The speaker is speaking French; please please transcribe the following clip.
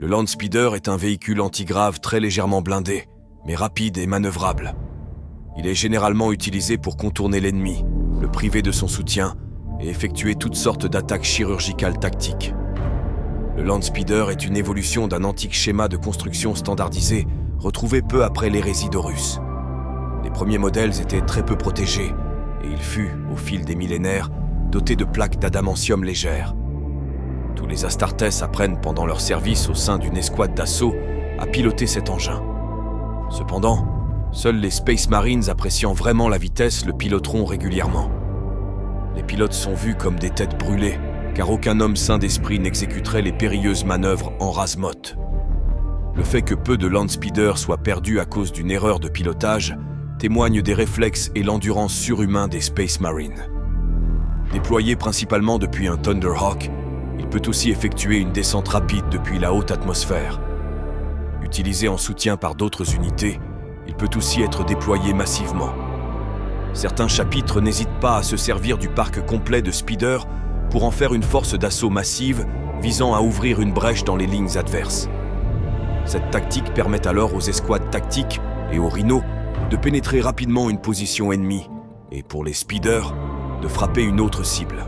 Le Land Speeder est un véhicule antigrave très légèrement blindé, mais rapide et manœuvrable. Il est généralement utilisé pour contourner l'ennemi, le priver de son soutien et effectuer toutes sortes d'attaques chirurgicales tactiques. Le Land Speeder est une évolution d'un antique schéma de construction standardisé retrouvé peu après l'hérésie d'Horus. Les premiers modèles étaient très peu protégés et il fut, au fil des millénaires, doté de plaques d'adamantium légères. Tous les Astartes apprennent pendant leur service au sein d'une escouade d'assaut à piloter cet engin. Cependant, seuls les Space Marines appréciant vraiment la vitesse le piloteront régulièrement. Les pilotes sont vus comme des têtes brûlées, car aucun homme sain d'esprit n'exécuterait les périlleuses manœuvres en rase-motte. Le fait que peu de Land Speeders soient perdus à cause d'une erreur de pilotage témoigne des réflexes et l'endurance surhumains des Space Marines. Déployé principalement depuis un Thunderhawk, il peut aussi effectuer une descente rapide depuis la haute atmosphère. Utilisé en soutien par d'autres unités, il peut aussi être déployé massivement. Certains chapitres n'hésitent pas à se servir du parc complet de speeders pour en faire une force d'assaut massive visant à ouvrir une brèche dans les lignes adverses. Cette tactique permet alors aux escouades tactiques et aux rhinos de pénétrer rapidement une position ennemie et pour les speeders, de frapper une autre cible.